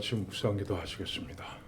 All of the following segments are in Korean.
같이 묵상기도 하시겠습니다.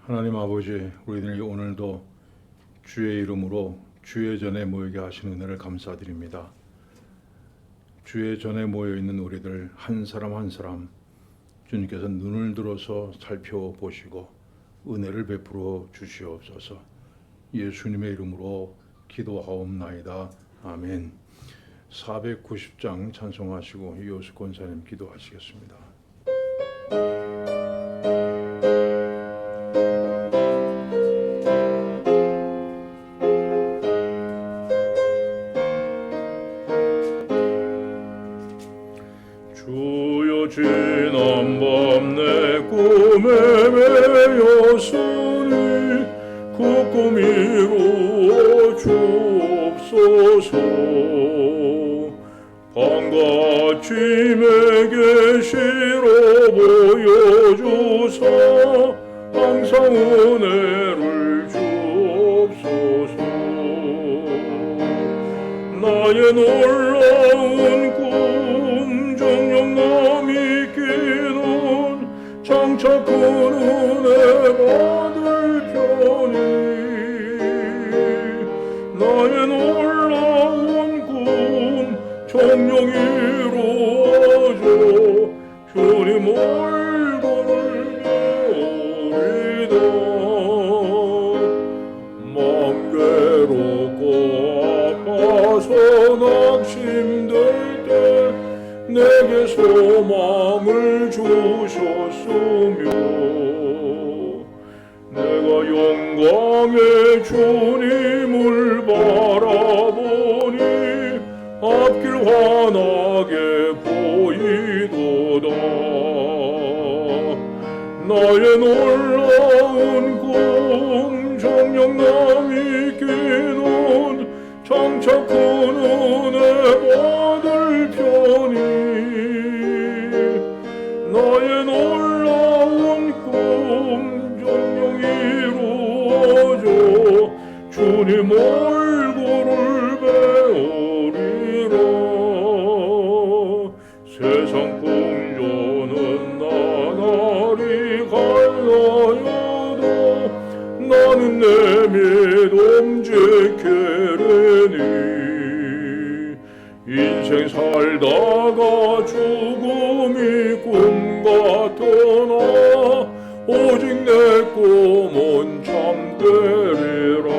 하나님 아버지, 우리들이 오늘도 주의 이름으로 주의 전에 모이게 하신 은혜를 감사드립니다. 주의 전에 모여있는 우리들 한 사람 한 사람 주님께서 눈을 들어서 살펴보시고 은혜를 베풀어 주시옵소서. 예수님의 이름으로 기도하옵나이다. 아멘. 490장 찬송하시고 이호수 권사님 기도하시겠습니다. 주여 지난밤 내 꿈에 매였으니 그 꿈 이루어 주옵소서. 밤같이 내게 실어 보여주사 항상 은혜를 주옵소서. 나의 놀라운 꿈 정녕 남이 끼는 장차 큰 은혜 받을 편이 나의 놀라운 꿈 정녕 이루어져 주님 얼굴을 배우리다. 맘 괴롭고 아파서 낙심될 때 내게 소망을 주셨으며 내가 영광의 주님을 바라보니 앞길 환하게 보이도다. 나의 놀라운 꿈 정녕 남이 끼는 장차 큰 은혜 받을 편이 나의 놀라운 꿈 정녕 이루어져 주님 얼굴을 배우리라. 세상 풍조는 나날이 갈라여도 나는 내 믿음 지키리니. 인생 살다가 죽음이 꿈 같으나 오직 내 꿈은 참되리라.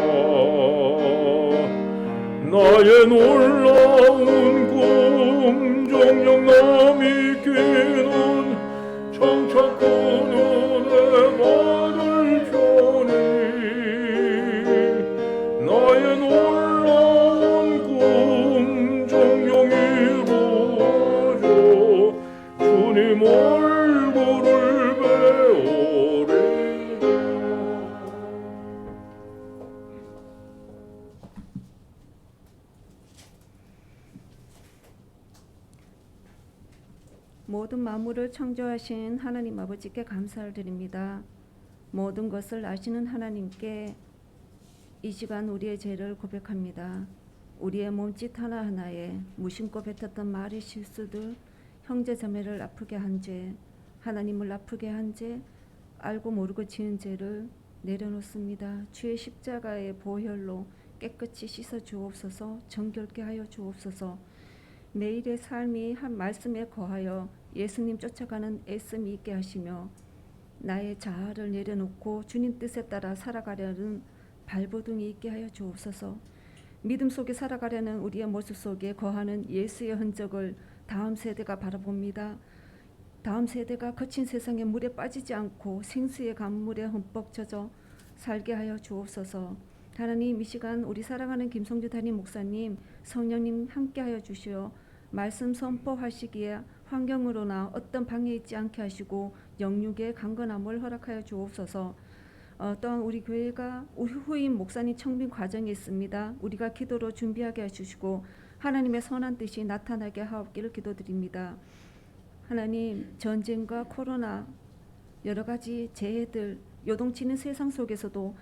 나의 놀라운 꿈 정녕 남이 끼는 장차 큰 은혜 받을 편이 나의 놀라운 꿈 정녕 이루어져 주님 얼굴을 배우리라. 모든 만물을 창조하신 하나님 아버지께 감사를 드립니다. 모든 것을 아시는 하나님께 이 시간 우리의 죄를 고백합니다. 우리의 몸짓 하나하나에 무심코 뱉었던 말의 실수들, 형제자매를 아프게 한 죄, 하나님을 아프게 한 죄, 알고 모르고 지은 죄를 내려놓습니다. 주의 십자가의 보혈로 깨끗이 씻어 주옵소서. 정결케 하여 주옵소서. 매일의 삶이 한 말씀에 거하여 예수님 쫓아가는 애씀이 있게 하시며 나의 자아를 내려놓고 주님 뜻에 따라 살아가려는 발버둥이 있게 하여 주옵소서. 믿음 속에 살아가려는 우리의 모습 속에 거하는 예수의 흔적을 다음 세대가 바라봅니다. 다음 세대가 거친 세상의 물에 빠지지 않고 생수의 강물에 흠뻑 젖어 살게 하여 주옵소서. 하나님, 이 시간 우리 사랑하는 김성주 담임 목사님, 성령님 함께하여 주시어 말씀 선포하시기에 환경으로나 어떤 방해 있지 않게 하시고 영육의 강건함을 허락하여 주옵소서. 또한 우리 교회가 후임 목사님 청빙 과정에 있습니다. 우리가 기도로 준비하게 해주시고 하나님의 선한 뜻이 나타나게 하옵기를 기도드립니다. 하나님, 전쟁과 코로나 여러 가지 재해들 요동치는 세상 속에서도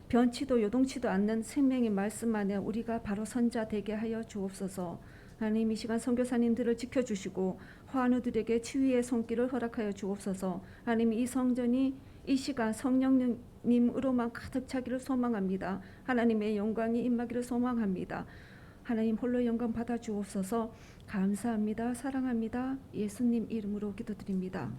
변치도 요동치도 않는 생명의 말씀 안에 우리가 바로 선자 되게 하여 주옵소서. 하나님, 이 시간 선교사님들을 지켜주시고 환우들에게 치유의 손길을 허락하여 주옵소서. 하나님, 이 성전이 이 시간 성령님으로만 가득 차기를 소망합니다. 하나님의 영광이 임하기를 소망합니다. 하나님 홀로 영광 받아 주옵소서. 감사합니다. 사랑합니다. 예수님 이름으로 기도드립니다.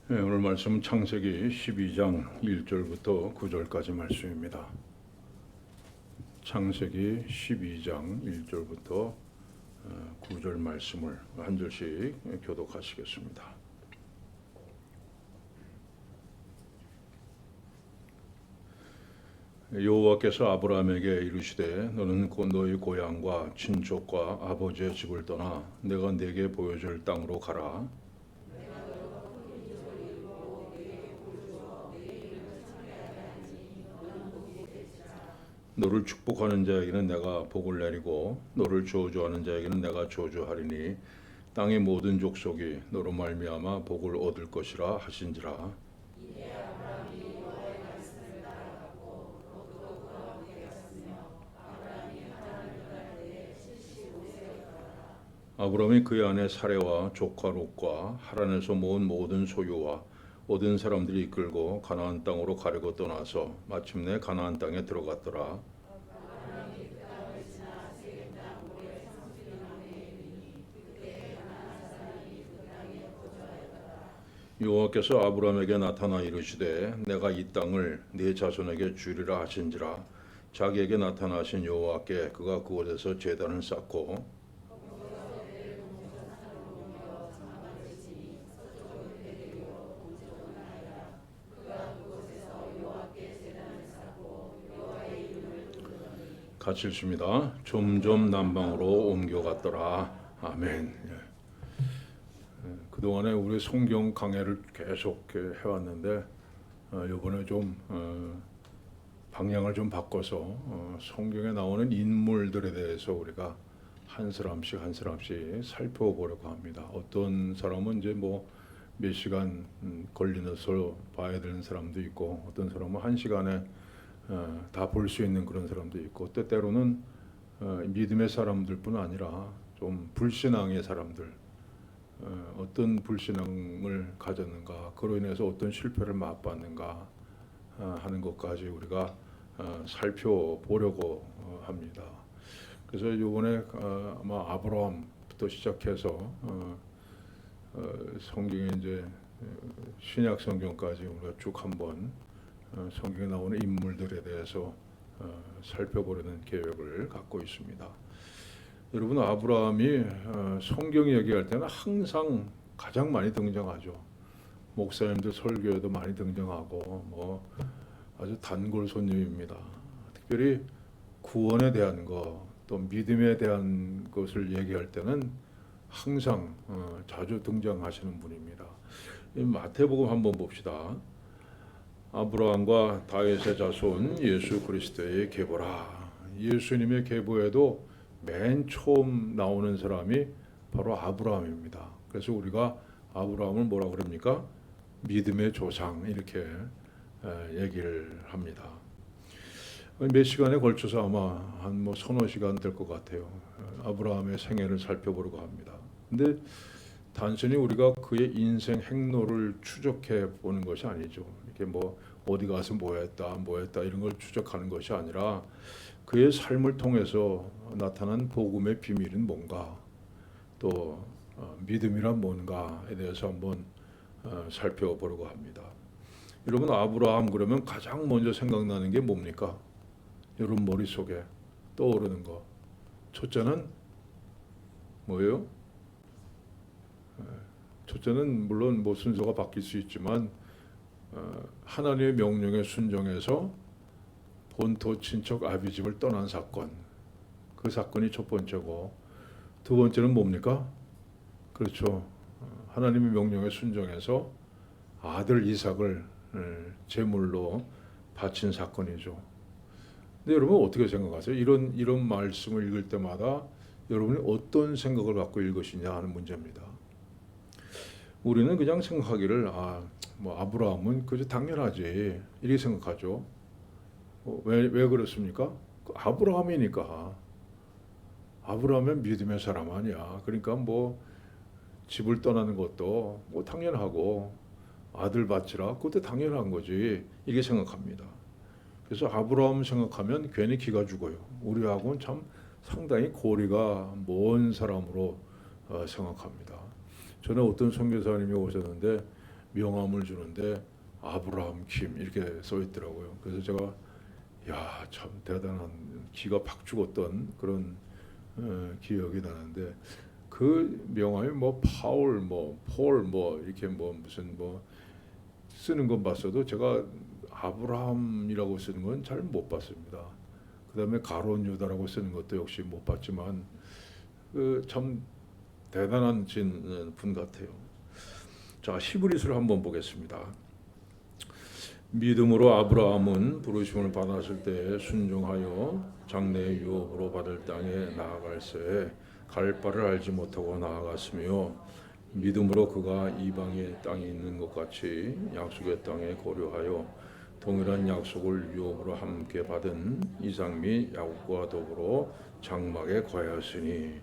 네, 오늘 말씀은 창세기 12장 1절부터 9절까지 말씀입니다. 창세기 12장 1절부터 9절 말씀을 한 절씩 교독하시겠습니다. 여호와께서 아브라함에게 이르시되 너는 곧 너희 고향과 친족과 아버지의 집을 떠나 내가 네게 보여줄 땅으로 가라. 너를 축복하는 자에게는 내가 복을 내리고 너를 저주하는 자에게는 내가 저주하리니 땅의 모든 족속이 너로 말미암아 복을 얻을 것이라 하신지라. 아브라함이 그의 아내 사레와 조카 롯과 하란에서 모은 모든 소유와 모든 사람들이 이끌고 가나안 땅으로 가려고 떠나서 마침내 가나안 땅에 들어갔더라. 여호와께서 아브라함에게 나타나 이르시되 내가 이 땅을 네 자손에게 주리라 하신지라. 자기에게 나타나신 여호와께 그가 그곳에서 제단을 쌓고 같이 읽습니다. 점점 남방으로 옮겨갔더라. 아멘. 그동안에 우리 성경 강해를 계속 해왔는데 이번에 좀 방향을 좀 바꿔서 성경에 나오는 인물들에 대해서 우리가 한 사람씩 살펴보려고 합니다. 어떤 사람은 이제 뭐 몇 시간 걸리면서 봐야 되는 사람도 있고 어떤 사람은 한 시간에 다 볼 수 있는 그런 사람도 있고 때때로는 믿음의 사람들뿐 아니라 좀 불신앙의 사람들 어떤 불신앙을 가졌는가 그로 인해서 어떤 실패를 맛봤는가 하는 것까지 우리가 살펴보려고 합니다. 그래서 이번에 아마 아브라함부터 시작해서 성경에 이제 신약 성경까지 우리가 쭉 한번 성경에 나오는 인물들에 대해서 살펴보려는 계획을 갖고 있습니다. 여러분, 아브라함이 성경이 얘기할 때는 항상 가장 많이 등장하죠. 목사님들 설교에도 많이 등장하고 뭐 아주 단골 손님입니다. 특별히 구원에 대한 것, 또 믿음에 대한 것을 얘기할 때는 항상 자주 등장하시는 분입니다. 마태복음 한번 봅시다. 아브라함과 다윗의 자손 예수 그리스도의 계보라. 예수님의 계보에도 맨 처음 나오는 사람이 바로 아브라함입니다. 그래서 우리가 아브라함을 뭐라 그럽니까? 믿음의 조상 이렇게 얘기를 합니다. 몇 시간에 걸쳐서 아마 한 서너 시간 될 것 같아요. 아브라함의 생애를 살펴보려고 합니다. 근데 단순히 우리가 그의 인생 행로를 추적해 보는 것이 아니죠. 이렇게 어디 가서 뭐 했다 이런 걸 추적하는 것이 아니라 그의 삶을 통해서 나타난 복음의 비밀은 뭔가, 또 믿음이란 뭔가에 대해서 한번 살펴보려고 합니다. 여러분, 아브라함 그러면 가장 먼저 생각나는 게 뭡니까? 여러분 머릿속에 떠오르는 거. 첫째는 뭐예요? 첫째는 물론 뭐 순서가 바뀔 수 있지만 하나님의 명령에 순종해서 본토 친척 아비집을 떠난 사건. 그 사건이 첫 번째고, 두 번째는 뭡니까? 그렇죠. 하나님의 명령에 순종해서 아들 이삭을 제물로 바친 사건이죠. 근데 여러분 어떻게 생각하세요? 이런 말씀을 읽을 때마다 여러분이 어떤 생각을 갖고 읽으시냐 하는 문제입니다. 우리는 그냥 생각하기를 뭐 아브라함은 그저 당연하지 이렇게 생각하죠. 왜 그렇습니까? 아브라함이니까. 아브라함은 믿음의 사람 아니야. 그러니까 뭐 집을 떠나는 것도 뭐 당연하고 아들 바치라 그것도 당연한 거지 이게 생각합니다. 그래서 아브라함 생각하면 괜히 기가 죽어요. 우리하고는 참 상당히 거리가 먼 사람으로 생각합니다. 전에 어떤 선교사님이 오셨는데 명함을 주는데 아브라함 김 이렇게 써 있더라고요. 그래서 제가 참 대단한 기가 팍 죽었던 그런 기억이 나는데, 그 명함이 뭐 파울 뭐 폴 뭐 이렇게 뭐 무슨 뭐 쓰는 건 봤어도 제가 아브라함이라고 쓰는 건 잘 못 봤습니다. 그다음에 가론 유다라고 쓰는 것도 역시 못 봤지만 참 대단한 분 같아요. 자, 히브리서를 한번 보겠습니다. 믿음으로 아브라함은 부르심을 받았을 때 순종하여 장래의 유업으로 받을 땅에 나아갈새 갈 바를 알지 못하고 나아갔으며, 믿음으로 그가 이방의 땅에 있는 것 같이 약속의 땅에 거류하여 동일한 약속을 유업으로 함께 받은 이삭 및 야곱과 더불어 장막에 거하였으니.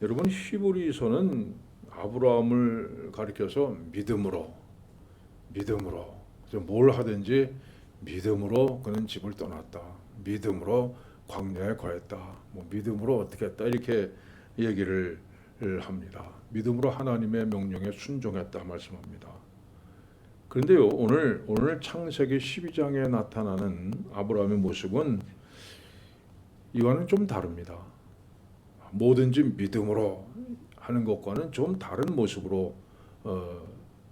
여러분, 히브리서는 아브라함을 가리켜서 믿음으로 뭘 하든지 믿음으로 그는 집을 떠났다. 믿음으로 광야에 거했다. 뭐 믿음으로 어떻게 했다 이렇게 얘기를 합니다. 믿음으로 하나님의 명령에 순종했다 말씀합니다. 그런데요, 오늘 창세기 12장에 나타나는 아브라함의 모습은 이와는 좀 다릅니다. 뭐든지 믿음으로 하는 것과는 좀 다른 모습으로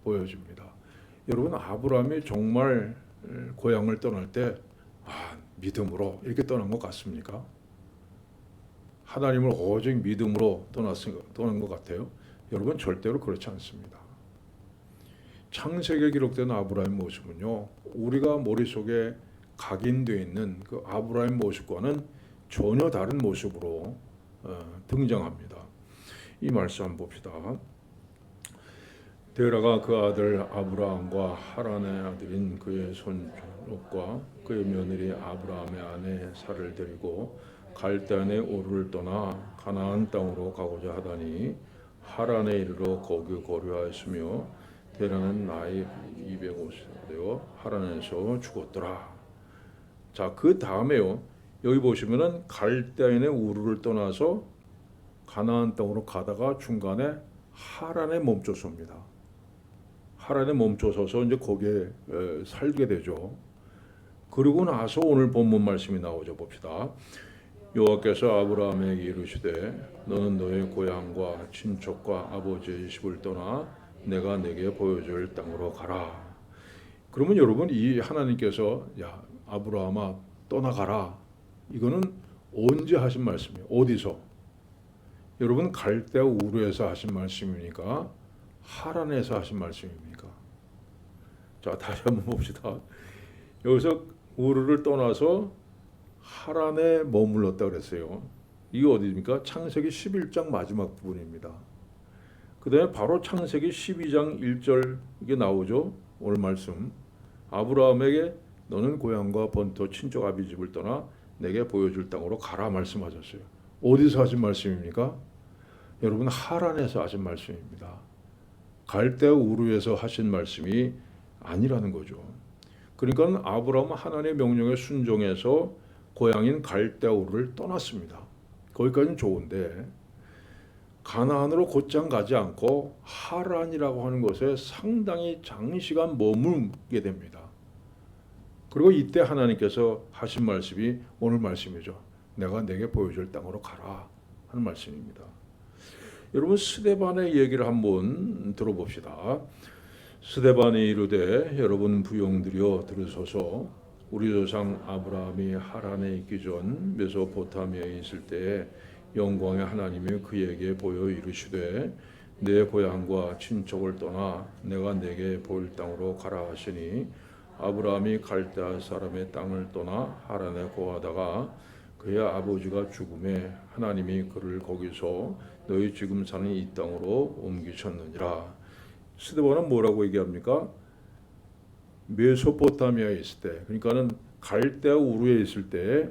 보여집니다. 여러분, 아브라함이 정말 고향을 떠날 때 믿음으로 이렇게 떠난 것 같습니까? 하나님을 오직 믿음으로 떠난 것 같아요? 여러분, 절대로 그렇지 않습니다. 창세기에 기록된 아브라함의 모습은요, 우리가 머릿속에 각인되어 있는 그 아브라함의 모습과는 전혀 다른 모습으로 등장합니다. 이 말씀 한번 봅시다. 데라가 그 아들 아브라함과 하란의 아들인 그의 손 롯과 그의 며느리 아브라함의 아내 사를 데리고 갈대안의 오르를 떠나 가나안 땅으로 가고자 하다니 하란에 이르러 거기 거류하였으며 데라는 나이 250세 되어 하란에서 죽었더라. 자, 그 다음에요, 여기 보시면은 갈대안의 우르를 떠나서 가나안 땅으로 가다가 중간에 하란에 멈춰섭니다. 하란에 멈춰서서 이제 거기에 살게 되죠. 그리고 나서 오늘 본문 말씀이 나오죠. 봅시다. 여호와께서 아브라함에게 이르시되 너는 너의 고향과 친척과 아버지의 집을 떠나 내가 내게 보여줄 땅으로 가라. 그러면 여러분, 이 하나님께서 아브라함아 떠나가라, 이거는 언제 하신 말씀이에요? 어디서? 여러분, 갈대아 우르에서 하신 말씀입니까? 하란에서 하신 말씀입니까? 자, 다시 한번 봅시다. 여기서 우르를 떠나서 하란에 머물렀다 그랬어요. 이게 어디입니까? 창세기 11장 마지막 부분입니다. 그 다음에 바로 창세기 12장 1절 이게 나오죠. 오늘 말씀. 아브라함에게 너는 고향과 본토 친척 아비집을 떠나 내게 보여줄 땅으로 가라 말씀하셨어요. 어디서 하신 말씀입니까? 여러분, 하란에서 하신 말씀입니다. 갈대아 우르에서 하신 말씀이 아니라는 거죠. 그러니까 아브라함은 하나님의 명령에 순종해서 고향인 갈대아 우르를 떠났습니다. 거기까지는 좋은데 가나안으로 곧장 가지 않고 하란이라고 하는 곳에 상당히 장시간 머물게 됩니다. 그리고 이때 하나님께서 하신 말씀이 오늘 말씀이죠. 내가 내게 보여줄 땅으로 가라 하는 말씀입니다. 여러분 스데반의 얘기를 한번 들어봅시다. 스데반이 이르되 여러분 부용들이여 들으소서 우리 조상 아브라함이 하란에 있기 전 메소포타미아에 있을 때에 영광의 하나님이 그에게 보여 이르시되 내 고향과 친척을 떠나 내가 내게 보일 땅으로 가라 하시니 아브라함이 갈대아 사람의 땅을 떠나 하란에 거하다가 그의 아버지가 죽음에 하나님이 그를 거기서 너희 지금 사는 이 땅으로 옮기셨느니라. 스데반은 뭐라고 얘기합니까? 메소포타미아에 있을 때, 그러니까는 갈대아 우르에 있을 때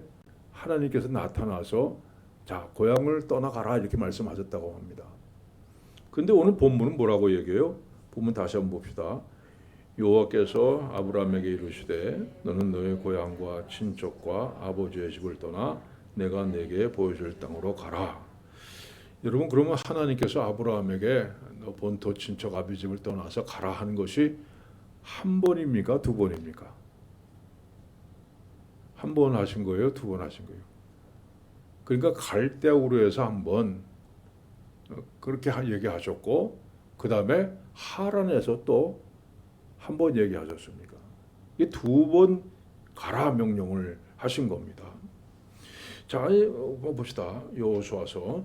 하나님께서 나타나서 자 고향을 떠나가라 이렇게 말씀하셨다고 합니다. 근데 오늘 본문은 뭐라고 얘기해요? 본문 다시 한번 봅시다. 여호와께서 아브라함에게 이르시되 너는 너의 고향과 친척과 아버지의 집을 떠나 내가 내게 보여줄 땅으로 가라. 여러분 그러면 하나님께서 아브라함에게 너 본토 친척 아버지 집을 떠나서 가라 하는 것이 한 번입니까? 두 번입니까? 한 번 하신 거예요? 두 번 하신 거예요? 그러니까 갈대아 우르에서 한 번 그렇게 얘기하셨고 그 다음에 하란에서 또 한 번 얘기하셨습니까? 이 두 번 가라 명령을 하신 겁니다. 자, 봅시다. 여호수아서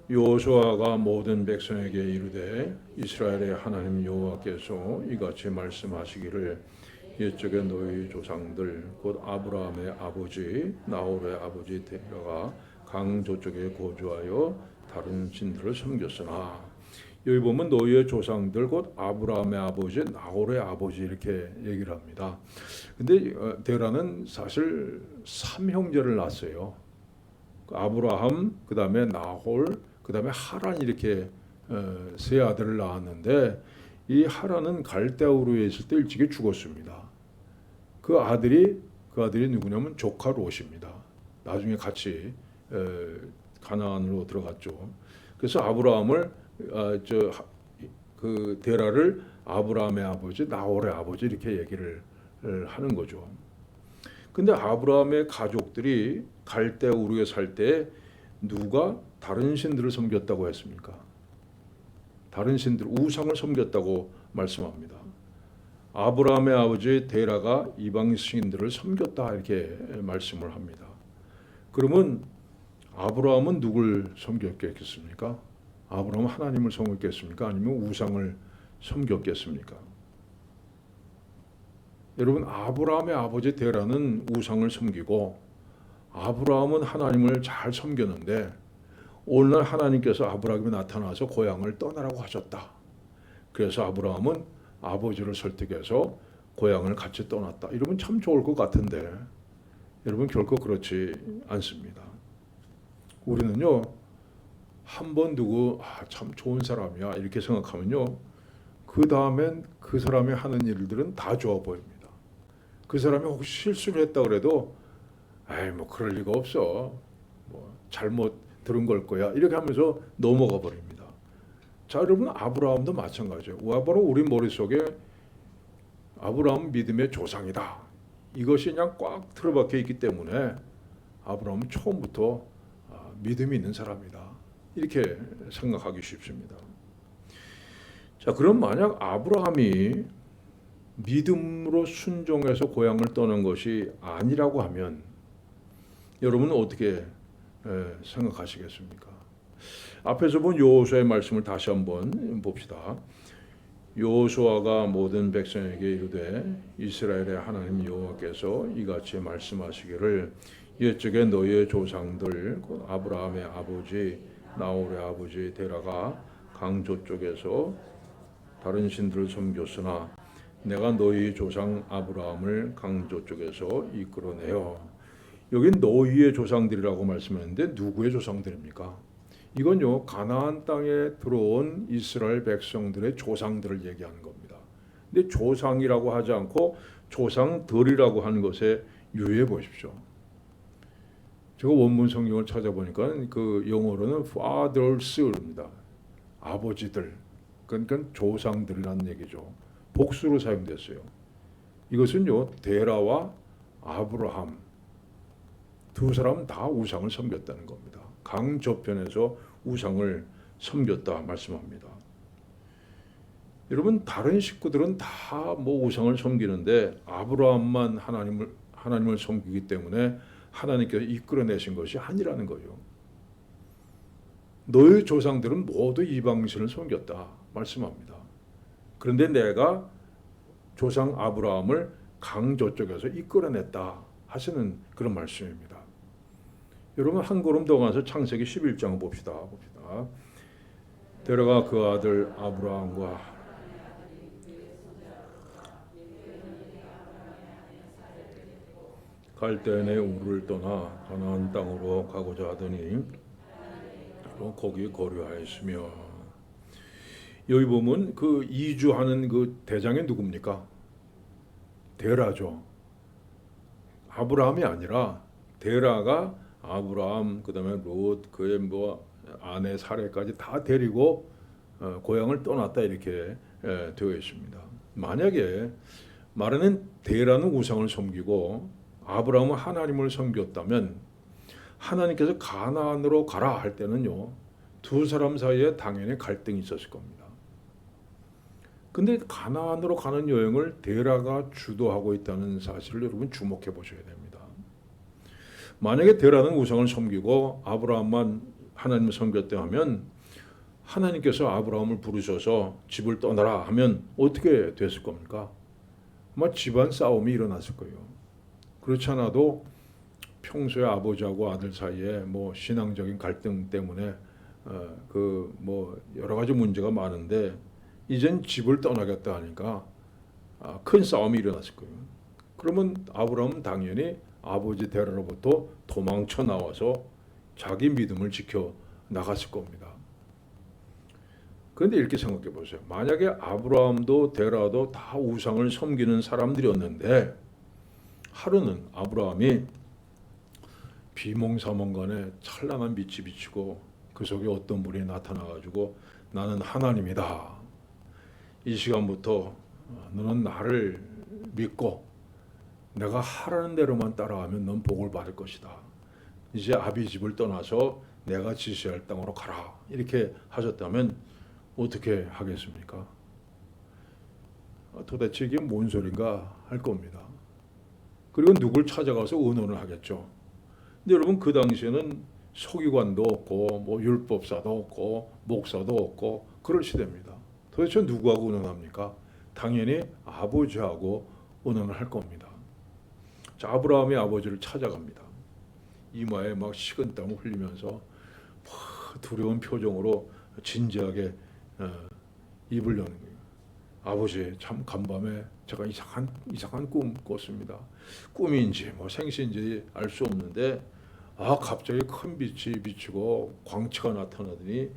여호수아가 모든 백성에게 이르되 이스라엘의 하나님 여호와께서 이같이 말씀하시기를 옛적에 너희 조상들 곧 아브라함의 아버지 나홀의 아버지 데라가 강 저쪽에 거주하여 다른 신들을 섬겼으나 여기 보면 너희의 조상들 곧 아브라함의 아버지 나홀의 아버지 이렇게 얘기를 합니다. 근데 데라는 사실 삼형제를 낳았어요. 아브라함, 그 다음에 나홀, 그 다음에 하란 이렇게 세 아들을 낳았는데 이 하란은 갈대아 우르에 있을 때 일찍이 죽었습니다. 그 아들이 누구냐면 조카 롯입니다. 나중에 같이 가나안으로 들어갔죠. 그래서 아브라함을 그 데라를 아브라함의 아버지 나홀의 아버지 이렇게 얘기를 하는 거죠. 근데 아브라함의 가족들이 갈대아 우르에 살 때 누가 다른 신들을 섬겼다고 했습니까? 다른 신들 우상을 섬겼다고 말씀합니다. 아브라함의 아버지 데라가 이방 신들을 섬겼다 이렇게 말씀을 합니다. 그러면 아브라함은 누굴 섬겼겠습니까? 아브라함은 하나님을 섬겼겠습니까? 아니면 우상을 섬겼겠습니까? 여러분 아브라함의 아버지 데라는 우상을 섬기고 아브라함은 하나님을 잘 섬겼는데 오늘날 하나님께서 아브라함에 나타나서 고향을 떠나라고 하셨다. 그래서 아브라함은 아버지를 설득해서 고향을 같이 떠났다. 이러면 참 좋을 것 같은데 여러분 결코 그렇지 않습니다. 우리는요 한 번 두고 참 좋은 사람이야 이렇게 생각하면요 그 다음엔 그 사람이 하는 일들은 다 좋아 보입니다. 그 사람이 혹시 실수를 했다 그래도 에이 뭐 그럴 리가 없어 뭐 잘못 들은 걸 거야 이렇게 하면서 넘어가 버립니다. 자 여러분 아브라함도 마찬가지예요. 바로 우리 머릿속에 아브라함 믿음의 조상이다. 이것이 그냥 꽉 틀어박혀 있기 때문에 아브라함은 처음부터 믿음이 있는 사람이다. 이렇게 생각하기 쉽습니다. 자, 그럼 만약 아브라함이 믿음으로 순종해서 고향을 떠난 것이 아니라고 하면 여러분은 어떻게 생각하시겠습니까? 앞에서 본 여호수아의 말씀을 다시 한번 봅시다. 여호수아가 모든 백성에게 이르되 이스라엘의 하나님 여호와께서 이같이 말씀하시기를 옛적에 너희의 조상들 곧 아브라함의 아버지 나홀의 아버지 데라가 강 저쪽에서 다른 신들을 섬겼으나 내가 너희 조상 아브라함을 강 저쪽에서 이끌어내어 여긴 너희의 조상들이라고 말씀했는데 누구의 조상들입니까? 이건요 가나안 땅에 들어온 이스라엘 백성들의 조상들을 얘기하는 겁니다. 근데 조상이라고 하지 않고 조상들이라고 하는 것에 유의해 보십시오. 제가 원문 성경을 찾아보니까 그 영어로는 fathers입니다. 아버지들, 그러니까 조상들이라는 얘기죠. 복수로 사용됐어요. 이것은요, 데라와 아브라함 두 사람 다 우상을 섬겼다는 겁니다. 강저편에서 우상을 섬겼다 말씀합니다. 여러분, 다른 식구들은 다 뭐 우상을 섬기는데 아브라함만 하나님을 섬기기 때문에 하나님께서 이끌어내신 것이 아니라는 거예요. 너의 조상들은 모두 이방신을 섬겼다 말씀합니다. 그런데 내가 조상 아브라함을 강저쪽에서 이끌어냈다 하시는 그런 말씀입니다. 여러분, 한 걸음 더 가서 창세기 11장 봅시다. 데라가 그 아들 아브라함과 갈대아의 우르를 떠나 가나안 땅으로 가고자 하더니 거기 거류하였으며. 여기 보면 그 이주하는 그 대장이 누굽니까? 데라죠. 아브라함이 아니라 데라가 아브라함, 그다음에 롯, 그의 뭐 아내 사례까지 다 데리고 고향을 떠났다 이렇게 되어 있습니다. 만약에 말하는 데라는 우상을 섬기고 아브라함은 하나님을 섬겼다면 하나님께서 가나안으로 가라 할 때는요, 두 사람 사이에 당연히 갈등이 있었을 겁니다. 근데 가나안으로 가는 여행을 데라가 주도하고 있다는 사실을 여러분 주목해 보셔야 됩니다. 만약에 데라는 우상을 섬기고 아브라함만 하나님을 섬겼다 하면 하나님께서 아브라함을 부르셔서 집을 떠나라 하면 어떻게 됐을 겁니까? 아마 집안 싸움이 일어났을 거예요. 그렇지 않아도 평소에 아버지하고 아들 사이에 뭐 신앙적인 갈등 때문에 그 뭐 여러 가지 문제가 많은데 이젠 집을 떠나겠다 하니까 큰 싸움이 일어났을 거예요. 그러면 아브라함은 당연히 아버지 데라로부터 도망쳐 나와서 자기 믿음을 지켜 나갔을 겁니다. 그런데 이렇게 생각해 보세요. 만약에 아브라함도 데라도 다 우상을 섬기는 사람들이었는데 하루는 아브라함이 비몽사몽간에 찬란한 빛이 비치고 그 속에 어떤 분이 나타나가지고 나는 하나님이다. 이 시간부터 너는 나를 믿고 내가 하라는 대로만 따라가면 넌 복을 받을 것이다. 이제 아비 집을 떠나서 내가 지시할 땅으로 가라. 이렇게 하셨다면 어떻게 하겠습니까? 도대체 이게 뭔 소린가 할 겁니다. 그리고 누굴 찾아가서 의논을 하겠죠. 근데 여러분, 그 당시에는 서기관도 없고 뭐 율법사도 없고 목사도 없고 그럴 시대입니다. 도대체 누구하고 의논합니까? 당연히 아버지하고 의논을 할 겁니다. 자, 아브라함이 아버지를 찾아갑니다. 이마에 막 식은땀을 흘리면서 두려운 표정으로 진지하게 입을 여는 거예요. 아버지, 참 간밤에 제가 이상한 꿈 꿨습니다. 꿈인지 뭐 생시인지 알 수 없는데 갑자기 큰 빛이 비치고 광채가 나타나더니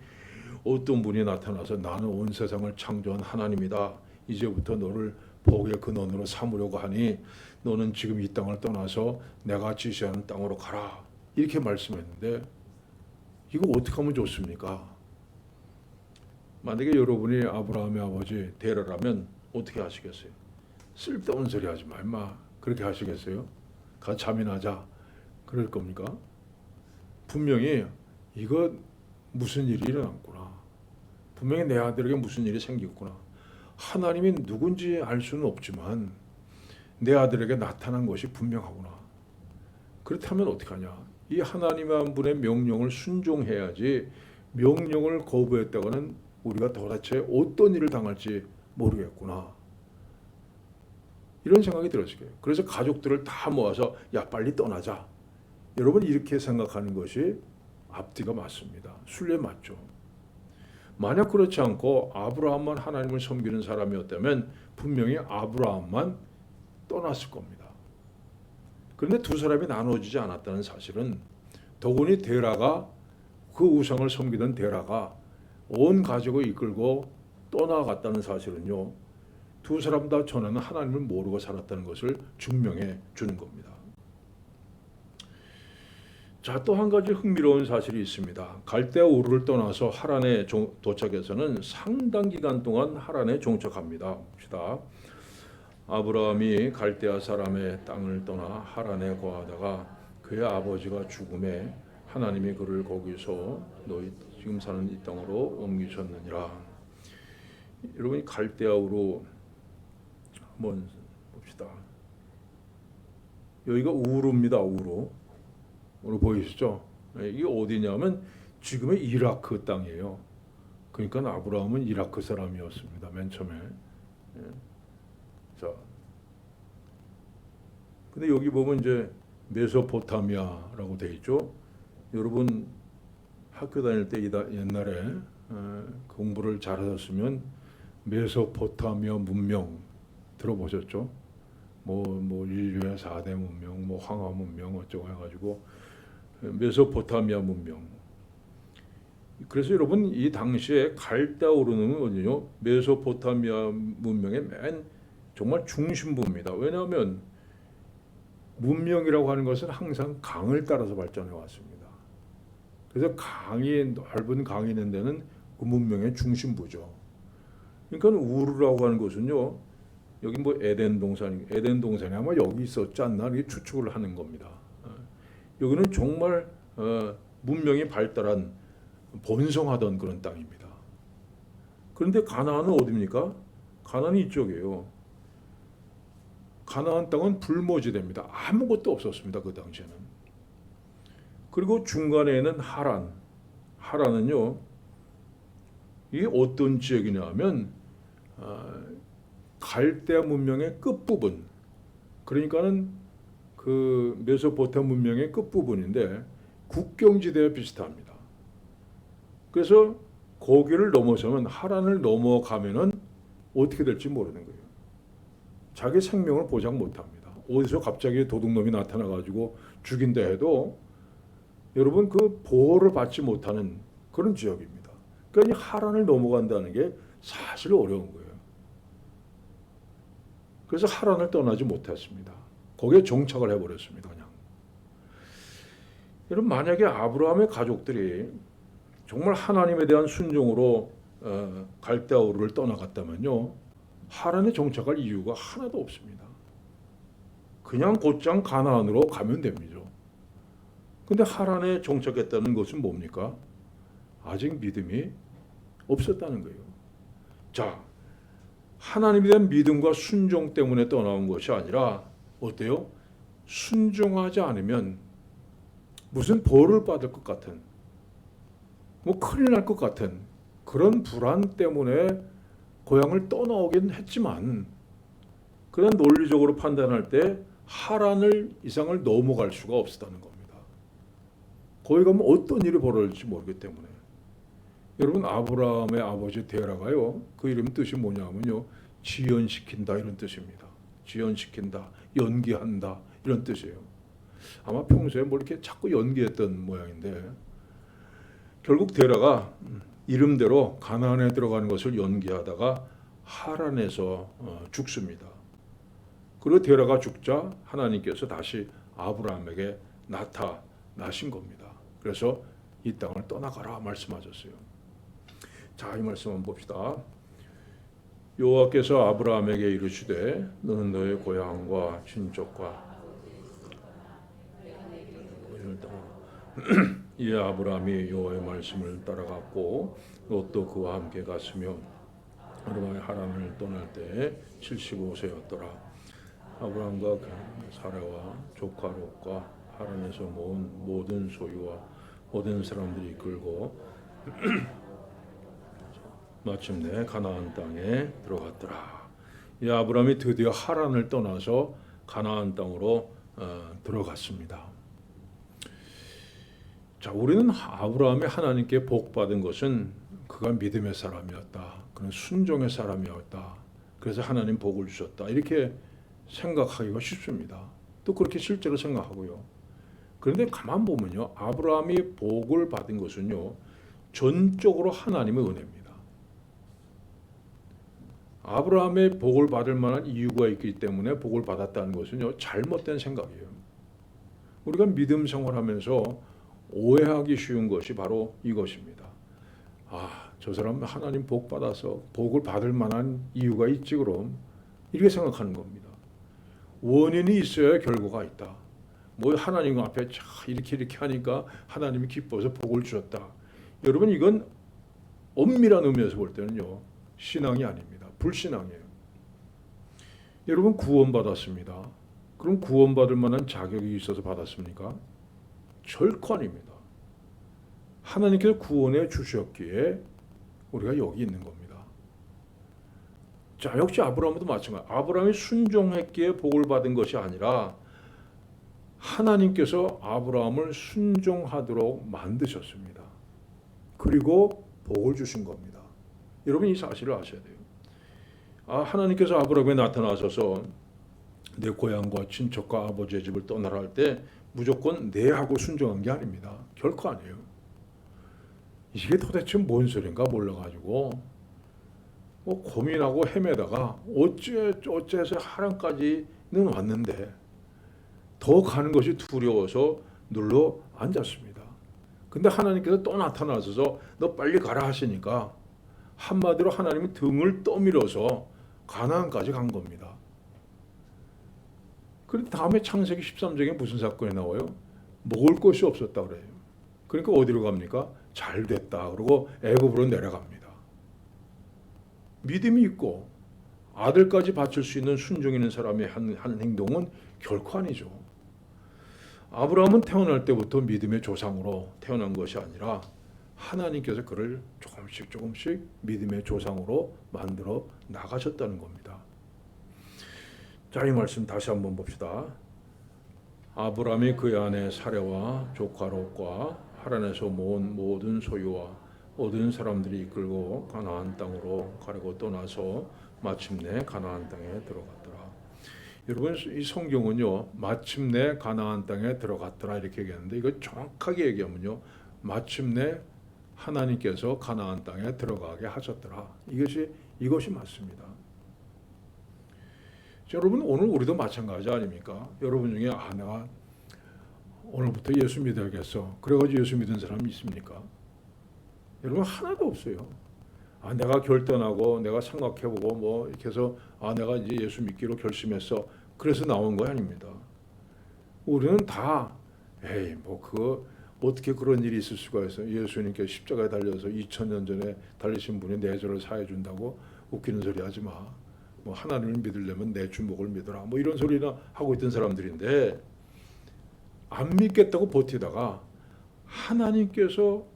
어떤 분이 나타나서 나는 온 세상을 창조한 하나님이다. 이제부터 너를 복의 근원으로 삼으려고 하니 너는 지금 이 땅을 떠나서 내가 지시하는 땅으로 가라. 이렇게 말씀했는데 이거 어떻게 하면 좋습니까? 만약에 여러분이 아브라함의 아버지 데라라면 어떻게 하시겠어요? 쓸데없는 소리 하지 마 임마. 그렇게 하시겠어요? 가 잠이나 자. 그럴 겁니까? 분명히 이거 무슨 일이 일어났구나. 분명히 내 아들에게 무슨 일이 생겼구나. 하나님이 누군지 알 수는 없지만 내 아들에게 나타난 것이 분명하구나. 그렇다면 어떻게 하냐? 이 하나님 한 분의 명령을 순종해야지 명령을 거부했다가는 우리가 도대체 어떤 일을 당할지 모르겠구나. 이런 생각이 들었을 거예요. 그래서 가족들을 다 모아서 야 빨리 떠나자. 여러분, 이렇게 생각하는 것이 앞뒤가 맞습니다. 순례 맞죠. 만약 그렇지 않고 아브라함만 하나님을 섬기는 사람이었다면 분명히 아브라함만 떠났을 겁니다. 그런데 두 사람이 나눠지지 않았다는 사실은 더구니 데라가 그 우상을 섬기던 데라가 온 가족을 이끌고 떠나갔다는 사실은요, 두 사람 다 전에는 하나님을 모르고 살았다는 것을 증명해 주는 겁니다. 자, 또 한 가지 흥미로운 사실이 있습니다. 갈대아 우르를 떠나서 하란에 도착해서는 상당 기간 동안 하란에 정착합니다. 봅시다. 아브라함이 갈대아 사람의 땅을 떠나 하란에 거하다가 그의 아버지가 죽음에 하나님이 그를 거기서 너희 지금 사는 이 땅으로 옮기셨느니라. 여러분이 갈대아우로 한번 봅시다. 여기가 우르입니다. 우르 보이시죠? 이게 어디냐면 지금의 이라크 땅이에요. 그러니까 아브라함은 이라크 사람이었습니다. 맨 처음에. 자, 근데 여기 보면 이제 메소포타미아라고 돼 있죠. 여러분 학교 다닐 때 옛날에 공부를 잘하셨으면 메소포타미아 문명 들어보셨죠? 뭐 인류의 4대 문명, 뭐 황하 문명 어쩌고 해가지고 메소포타미아 문명. 그래서 여러분 이 당시에 갈대아 우르는 어디요? 메소포타미아 문명의 맨 정말 중심부입니다. 왜냐하면 문명이라고 하는 것은 항상 강을 따라서 발전해 왔습니다. 그래서 넓은 강이 있는 데는 그 문명의 중심부죠. 그러니까 우르라고 하는 것은요. 여기 뭐 에덴 동산이 아마 여기 있었지 않나 이렇게 추측을 하는 겁니다. 여기는 정말 문명이 발달한 번성하던 그런 땅입니다. 그런데 가나안은 어디입니까? 가나안이 이쪽이에요. 가나안 땅은 불모지대입니다. 아무것도 없었습니다. 그 당시에는. 그리고 중간에는 하란은요. 이게 어떤 지역이냐면 갈대아 문명의 끝부분, 그러니까는 그 메소포타미아 문명의 끝부분인데 국경지대와 비슷합니다. 그래서 거기를 넘어서면 하란을 넘어가면은 어떻게 될지 모르는 거예요. 자기 생명을 보장 못합니다. 어디서 갑자기 도둑놈이 나타나가지고 죽인다 해도 여러분 그 보호를 받지 못하는 그런 지역입니다. 그러니까 이 하란을 넘어간다는 게 사실 어려운 거예요. 그래서 하란을 떠나지 못했습니다. 거기에 정착을 해버렸습니다. 그냥. 여러분 만약에 아브라함의 가족들이 정말 하나님에 대한 순종으로 갈대아 우르를 떠나갔다면요. 하란에 정착할 이유가 하나도 없습니다. 그냥 곧장 가나안으로 가면 됩니다. 근데 하란에 정착했다는 것은 뭡니까? 아직 믿음이 없었다는 거예요. 자, 하나님에 대한 믿음과 순종 때문에 떠나온 것이 아니라 어때요? 순종하지 않으면 무슨 벌을 받을 것 같은, 뭐 큰일 날 것 같은 그런 불안 때문에 고향을 떠나오긴 했지만, 그런 논리적으로 판단할 때 하란을 이상을 넘어갈 수가 없었다는 겁니다. 거기 가면 어떤 일이 벌어질지 모르기 때문에. 여러분 아브라함의 아버지 데라가요. 그 이름 뜻이 뭐냐면요. 지연시킨다 이런 뜻입니다. 지연시킨다, 연기한다 이런 뜻이에요. 아마 평소에 뭐 이렇게 자꾸 연기했던 모양인데 결국 데라가 이름대로 가나안에 들어가는 것을 연기하다가 하란에서 죽습니다. 그리고 데라가 죽자 하나님께서 다시 아브라함에게 나타나신 겁니다. 그래서 이 땅을 떠나가라 말씀하셨어요. 자, 이 말씀 한번 봅시다. 여호와께서 아브라함에게 이르시되 너는 너의 고향과 친족과 이 아브라함이 여호와의 말씀을 따라갔고 롯도 그와 함께 갔으며 아브라함이 하란을 떠날 때 75세였더라. 아브라함과 사라와 조카 롯과 하란에서 모은 모든 소유와 모든 사람들이 이끌고 마침내 가나안 땅에 들어갔더라. 이 아브라함이 드디어 하란을 떠나서 가나안 땅으로 들어갔습니다. 자, 우리는 아브라함이 하나님께 복 받은 것은 그가 믿음의 사람이었다. 그는 순종의 사람이었다. 그래서 하나님 복을 주셨다. 이렇게 생각하기가 쉽습니다. 또 그렇게 실제로 생각하고요. 그런데 가만 보면요, 아브라함이 복을 받은 것은요, 전적으로 하나님의 은혜입니다. 아브라함의 복을 받을 만한 이유가 있기 때문에 복을 받았다는 것은요, 잘못된 생각이에요. 우리가 믿음 생활하면서 오해하기 쉬운 것이 바로 이것입니다. 아, 저 사람 하나님 복 받아서 복을 받을 만한 이유가 있지 그럼, 이렇게 생각하는 겁니다. 원인이 있어야 결과가 있다. 뭐 하나님 앞에 이렇게 하니까 하나님이 기뻐서 복을 주셨다. 여러분, 이건 엄밀한 의미에서 볼 때는요, 신앙이 아닙니다. 불신앙이에요. 여러분, 구원받았습니다. 그럼 구원받을 만한 자격이 있어서 받았습니까? 결코 아닙니다. 하나님께서 구원해 주셨기에 우리가 여기 있는 겁니다. 자, 역시 아브라함도 마찬가지. 아브라함이 순종했기에 복을 받은 것이 아니라 하나님께서 아브라함을 순종하도록 만드셨습니다. 그리고 복을 주신 겁니다. 여러분, 이 사실을 아셔야 돼요. 하나님께서 아브라함에 나타나셔서 내 고향과 친척과 아버지의 집을 떠나라 할 때 무조건 네 하고 순종한 게 아닙니다. 결코 아니에요. 이게 도대체 뭔 소린가 몰라가지고 고민하고 헤매다가 어째서 하란까지는 왔는데 더 가는 것이 두려워서 눌러 앉았습니다. 근데 하나님께서 또 나타나셔서 너 빨리 가라 하시니까 한마디로 하나님이 등을 떠밀어서 가나안까지 간 겁니다. 그런데 다음에 창세기 13장에 무슨 사건이 나와요? 먹을 것이 없었다 그래요. 그러니까 어디로 갑니까? 잘 됐다. 그러고 애굽으로 내려갑니다. 믿음이 있고 아들까지 바칠 수 있는 순종 있는 사람의 한 행동은 결코 아니죠. 아브라함은 태어날 때부터 믿음의 조상으로 태어난 것이 아니라 하나님께서 그를 조금씩 믿음의 조상으로 만들어 나가셨다는 겁니다. 자, 이 말씀 다시 한번 봅시다. 아브라함이 그의 아내 사레와 조카 롯과 하란에서 모은 모든 소유와 얻은 사람들이 이끌고 가나안 땅으로 가려고 떠나서 마침내 가나안 땅에 들어갔더라. 여러분, 이 성경은요, 마침내 가나안 땅에 들어갔더라 이렇게 얘기하는데, 이거 정확하게 얘기하면요, 마침내 하나님께서 가나안 땅에 들어가게 하셨더라. 이것이 맞습니다. 자, 여러분, 오늘 우리도 마찬가지 아닙니까? 여러분 중에 내가 오늘부터 예수 믿어야겠어. 그래가지고 예수 믿은 사람이 있습니까? 여러분, 하나도 없어요. 내가 결단하고 내가 생각해보고 뭐 이렇게 해서 내가 이제 예수 믿기로 결심했어. 그래서 나온 거 아닙니다. 우리는 다 어떻게 그런 일이 있을 수가 있어요. 예수님께 십자가에 달려서 2000년 전에 달리신 분이 내 죄를 사해 준다고 웃기는 소리 하지 마. 뭐 하나님을 믿으려면 내 주목을 믿어라. 뭐 이런 소리나 하고 있던 사람들인데, 안 믿겠다고 버티다가 하나님께서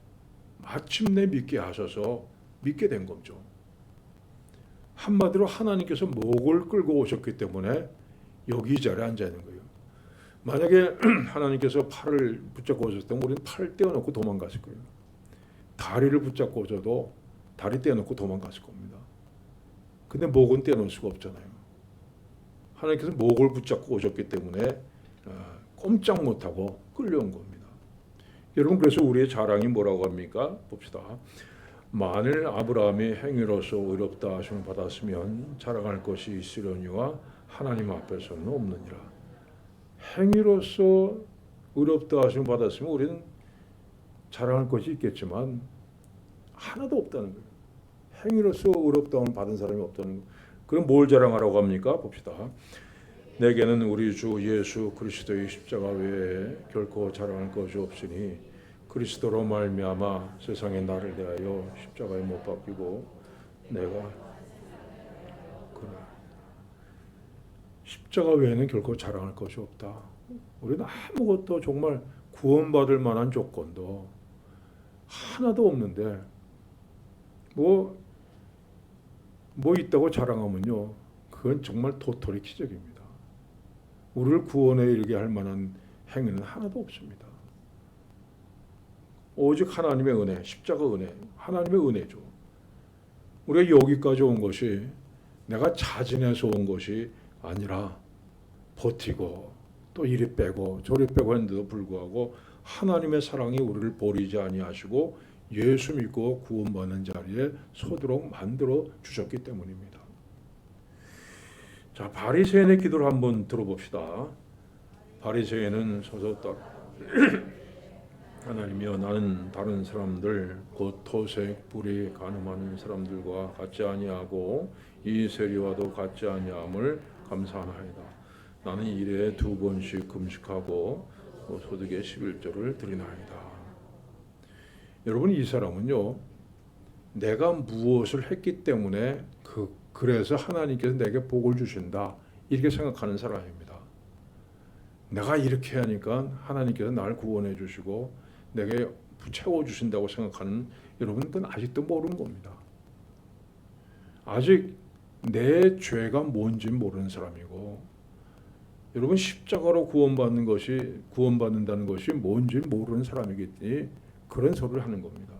마침내 믿게 하셔서 믿게 된 거죠. 한마디로 하나님께서 목을 끌고 오셨기 때문에 여기 이 자리에 앉아 있는 거예요. 만약에 하나님께서 팔을 붙잡고 오셨다면 우리는 팔을 떼어놓고 도망갔을 거예요. 다리를 붙잡고 오셔도 다리 떼어놓고 도망갔을 겁니다. 근데 목은 떼어놓을 수가 없잖아요. 하나님께서 목을 붙잡고 오셨기 때문에 꼼짝 못하고 끌려온 겁니다. 여러분, 그래서 우리의 자랑이 뭐라고 합니까? 봅시다. 만일 아브라함이 행위로서 의롭다 하심을 받았으면 자랑할 것이 있으려니와 하나님 앞에서는 없느니라. 행위로서 의롭다 하심을 받았으면 우리는 자랑할 것이 있겠지만 하나도 없다는 거예요. 행위로서 의롭다함을 받은 사람이 없다는 거예요. 그럼 뭘 자랑하라고 합니까? 봅시다. 내게는 우리 주 예수 그리스도의 십자가 외에 결코 자랑할 것이 없으니 그리스도로 말미암아 세상에 나를 대하여 십자가에 못 박히고 내가 십자가 외에는 결코 자랑할 것이 없다. 우리는 아무것도 정말 구원받을 만한 조건도 하나도 없는데 뭐 있다고 자랑하면요, 그건 정말 도토리 기적입니다. 우리를 구원에 이르게 할 만한 행위는 하나도 없습니다. 오직 하나님의 은혜, 십자가 은혜, 하나님의 은혜죠. 우리가 여기까지 온 것이 내가 자진해서 온 것이 아니라 버티고 또 이리 빼고 저리 빼고 했는데도 불구하고 하나님의 사랑이 우리를 버리지 아니하시고 예수 믿고 구원받는 자리에 서도록 만들어 주셨기 때문입니다. 자, 바리새인의 기도를 한번 들어봅시다. 바리새인은 서서 하나님이여, 나는 다른 사람들 곧 토색, 불의, 간음하는 사람들과 같지 아니하고 이 세리와도 같지 아니함을 감사하나이다. 나는 일에 2번씩 금식하고 소득의 11조를 드리나이다. 여러분, 이 사람은요, 내가 무엇을 했기 때문에 그래서 하나님께서 내게 복을 주신다, 이렇게 생각하는 사람입니다. 내가 이렇게 하니까 하나님께서 나를 구원해 주시고 내게 채워주신다고 생각하는 여러분들은 아직도 모르는 겁니다. 아직 내 죄가 뭔지 모르는 사람이고, 여러분 십자가로 구원받는다는 것이 뭔지 모르는 사람이기 때문에 그런 소리를 하는 겁니다.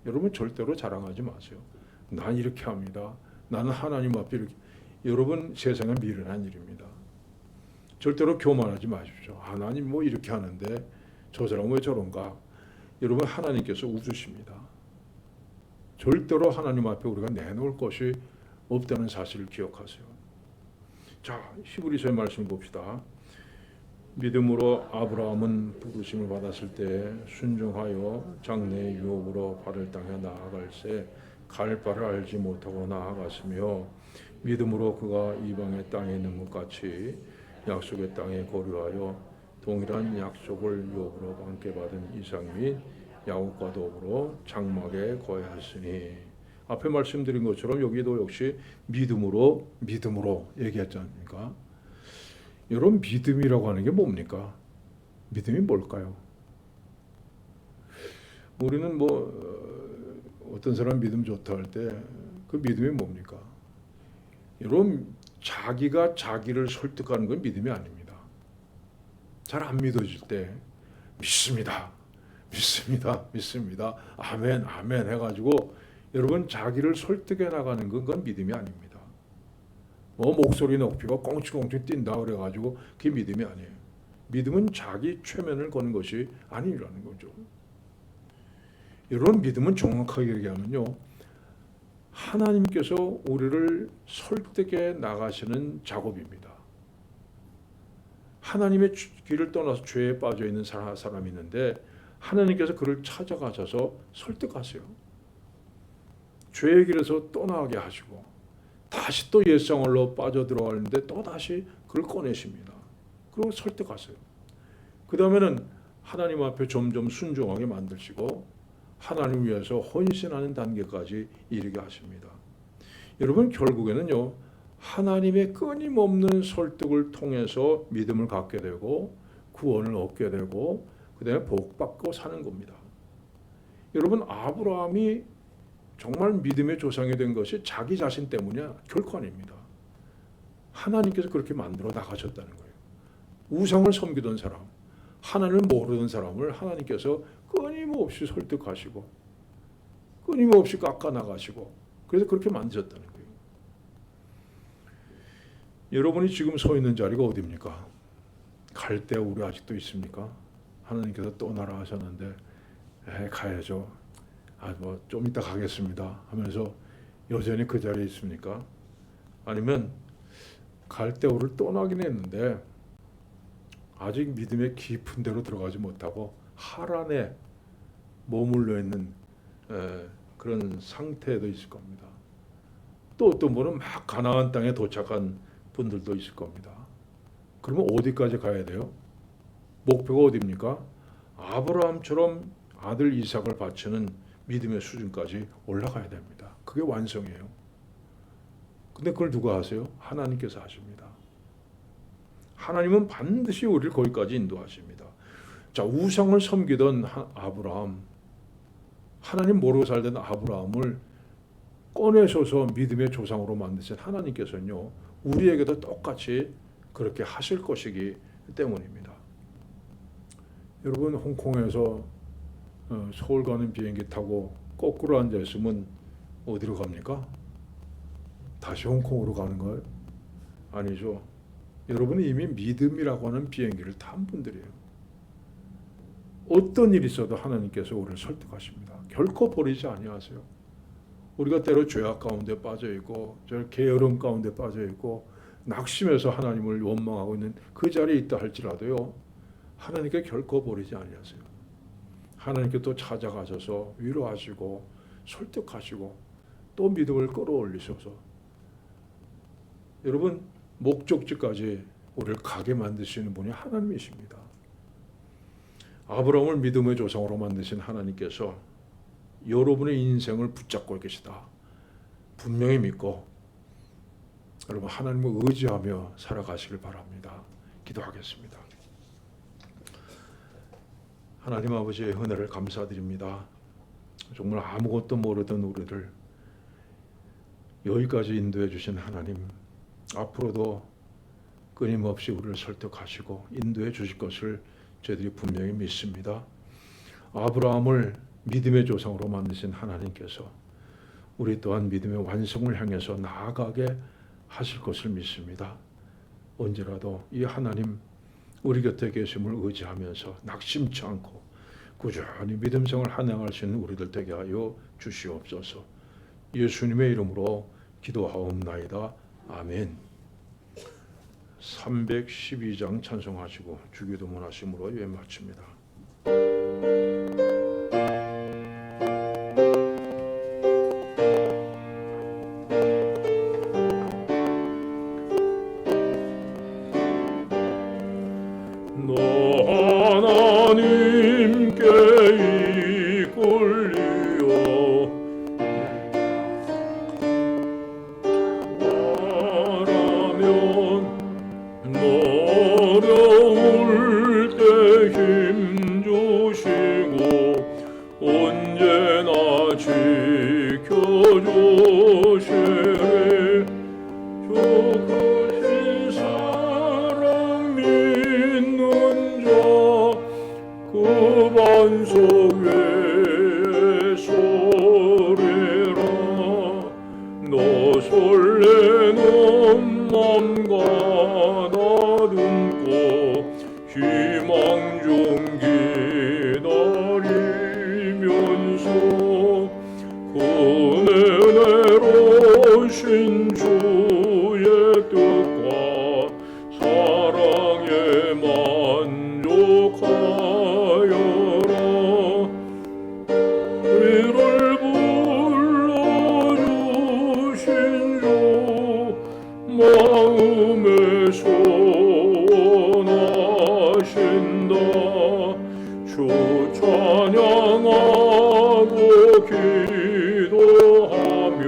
여러분 절대로 자랑하지 마세요. 난 이렇게 합니다. 나는 하나님 앞에 이렇게. 여러분, 세상에 미련한 일입니다. 절대로 교만하지 마십시오. 하나님 뭐 이렇게 하는데 저 사람 왜 저런가? 여러분, 하나님께서 웃으십니다. 절대로 하나님 앞에 우리가 내놓을 것이 없다는 사실을 기억하세요. 자, 히브리서의 말씀 봅시다. 믿음으로 아브라함은 부르심을 받았을 때 순종하여 장래의 유업으로 바를 땅에 나아갈새 갈 바를 알지 못하고 나아갔으며, 믿음으로 그가 이방의 땅에 있는 것 같이 약속의 땅에 거류하여 동일한 약속을 유업으로 함께 받은 이삭 및 야곱과 더불어 장막에 거하였으니. 앞에 말씀드린 것처럼 여기도 역시 믿음으로 얘기했지 않습니까? 여러분, 믿음이라고 하는 게 뭡니까? 믿음이 뭘까요? 우리는 어떤 사람 믿음 좋다 할 때 그 믿음이 뭡니까? 여러분, 자기가 자기를 설득하는 건 믿음이 아닙니다. 잘 안 믿어질 때 믿습니다. 아멘 해가지고 여러분 자기를 설득해 나가는 건 믿음이 아닙니다. 목소리 높이고 꽁치꽁치 뛴다 그래가지고 그게 믿음이 아니에요. 믿음은 자기 최면을 거는 것이 아니라는 거죠. 이런 믿음은 정확하게 얘기하면요, 하나님께서 우리를 설득해 나가시는 작업입니다. 하나님의 길을 떠나서 죄에 빠져 있는 사람이 있는데 하나님께서 그를 찾아가셔서 설득하세요. 죄의 길에서 떠나게 하시고 다시 또 옛생활로 빠져들어가는데 또 다시 그를 꺼내십니다. 그리고 설득하세요. 그 다음에는 하나님 앞에 점점 순종하게 만드시고 하나님 위해서 헌신하는 단계까지 이르게 하십니다. 여러분, 결국에는요, 하나님의 끊임없는 설득을 통해서 믿음을 갖게 되고 구원을 얻게 되고 그 다음에 복받고 사는 겁니다. 여러분, 아브라함이 정말 믿음의 조상이 된 것이 자기 자신 때문이야? 결코 아닙니다. 하나님께서 그렇게 만들어 나가셨다는 거예요. 우상을 섬기던 사람, 하나님을 모르던 사람을 하나님께서 끊임없이 설득하시고 끊임없이 깎아나가시고 그래서 그렇게 만드셨다는 거예요. 여러분이 지금 서 있는 자리가 어디입니까? 갈 때 우리 아직도 있습니까? 하나님께서 떠나라 하셨는데 가야죠. 좀 이따 가겠습니다 하면서 여전히 그 자리에 있습니까? 아니면 갈 때 우리를 떠나긴 했는데 아직 믿음의 깊은 데로 들어가지 못하고 하란에 머물러 있는 그런 상태도 있을 겁니다. 또 어떤 분은 막 가나안 땅에 도착한 분들도 있을 겁니다. 그러면 어디까지 가야 돼요? 목표가 어디입니까? 아브라함처럼 아들 이삭을 바치는 믿음의 수준까지 올라가야 됩니다. 그게 완성이에요. 근데 그걸 누가 하세요? 하나님께서 하십니다. 하나님은 반드시 우리를 거기까지 인도하십니다. 자, 우상을 섬기던 아브라함, 하나님 모르고 살던 아브라함을 꺼내셔서 믿음의 조상으로 만드신 하나님께서는요, 우리에게도 똑같이 그렇게 하실 것이기 때문입니다. 여러분, 홍콩에서 서울 가는 비행기 타고 거꾸로 앉아 있으면 어디로 갑니까? 다시 홍콩으로 가는 거예요? 아니죠. 여러분은 이미 믿음이라고 하는 비행기를 탄 분들이에요. 어떤 일이 있어도 하나님께서 우리를 설득하십니다. 결코 버리지 아니하세요. 우리가 때로 죄악 가운데 빠져 있고, 저 게으름 가운데 빠져 있고, 낙심해서 하나님을 원망하고 있는 그 자리에 있다 할지라도요, 하나님께 결코 버리지 아니하세요. 하나님께 또 찾아가셔서 위로하시고 설득하시고 또 믿음을 끌어올리셔서 여러분 목적지까지 우리를 가게 만드시는 분이 하나님이십니다. 아브라함을 믿음의 조상으로 만드신 하나님께서 여러분의 인생을 붙잡고 계시다 분명히 믿고 여러분 하나님을 의지하며 살아가시길 바랍니다. 기도하겠습니다. 하나님 아버지의 은혜를 감사드립니다. 정말 아무것도 모르던 우리를 여기까지 인도해 주신 하나님, 앞으로도 끊임없이 우리를 설득하시고 인도해 주실 것을 저희들이 분명히 믿습니다. 아브라함을 믿음의 조상으로 만드신 하나님께서 우리 또한 믿음의 완성을 향해서 나아가게 하실 것을 믿습니다. 언제라도 이 하나님 우리 곁에 계심을 의지하면서 낙심치 않고 꾸준히 믿음 생활 한행할 수 있는 우리들 되게 하여 주시옵소서. 예수님의 이름으로 기도하옵나이다. 아멘. 312장 찬송하시고 주기도문 하심으로 예배 마칩니다. 하나님께 이끌리어 말하면 어려울 때 힘 주시고 언제나 지켜주시리. 주 크신 사랑 믿는 자 그 반석 위에 소리라. 너 설레는 맘과 나듬고 희망 중 기다리면서 그 은혜로우신 주의 뜻과 사랑에 만족하여라. 우리를 불러주신 주 마음에 선하신다. 주 찬양하고 기도하며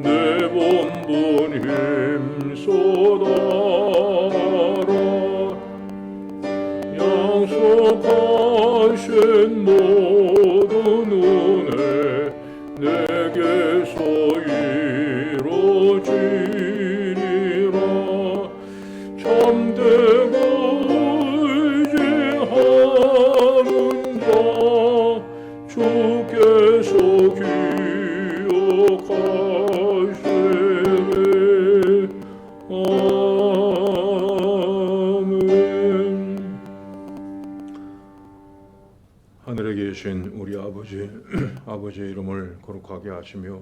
내 본분 힘쏟아라. 약속하신 모든 은혜 내게서 이루어지리라. 참되고 의지하는 자 주께서 기억하시네. 아멘. 하늘에 계신 우리 아버지, 아버지의 이름을 거룩하게 하시며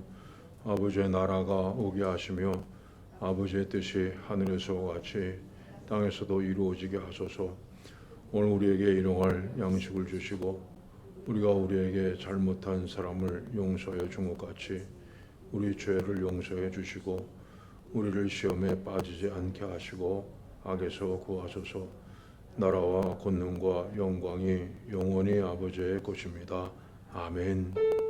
아버지의 나라가 오게 하시며 아버지의 뜻이 하늘에서와 같이 땅에서도 이루어지게 하소서. 오늘 우리에게 일용할 양식을 주시고 우리가 우리에게 잘못한 사람을 용서해 준 것 같이 우리 죄를 용서해 주시고 우리를 시험에 빠지지 않게 하시고 악에서 구하소서. 나라와 권능과 영광이 영원히 아버지의 것입니다. 아멘.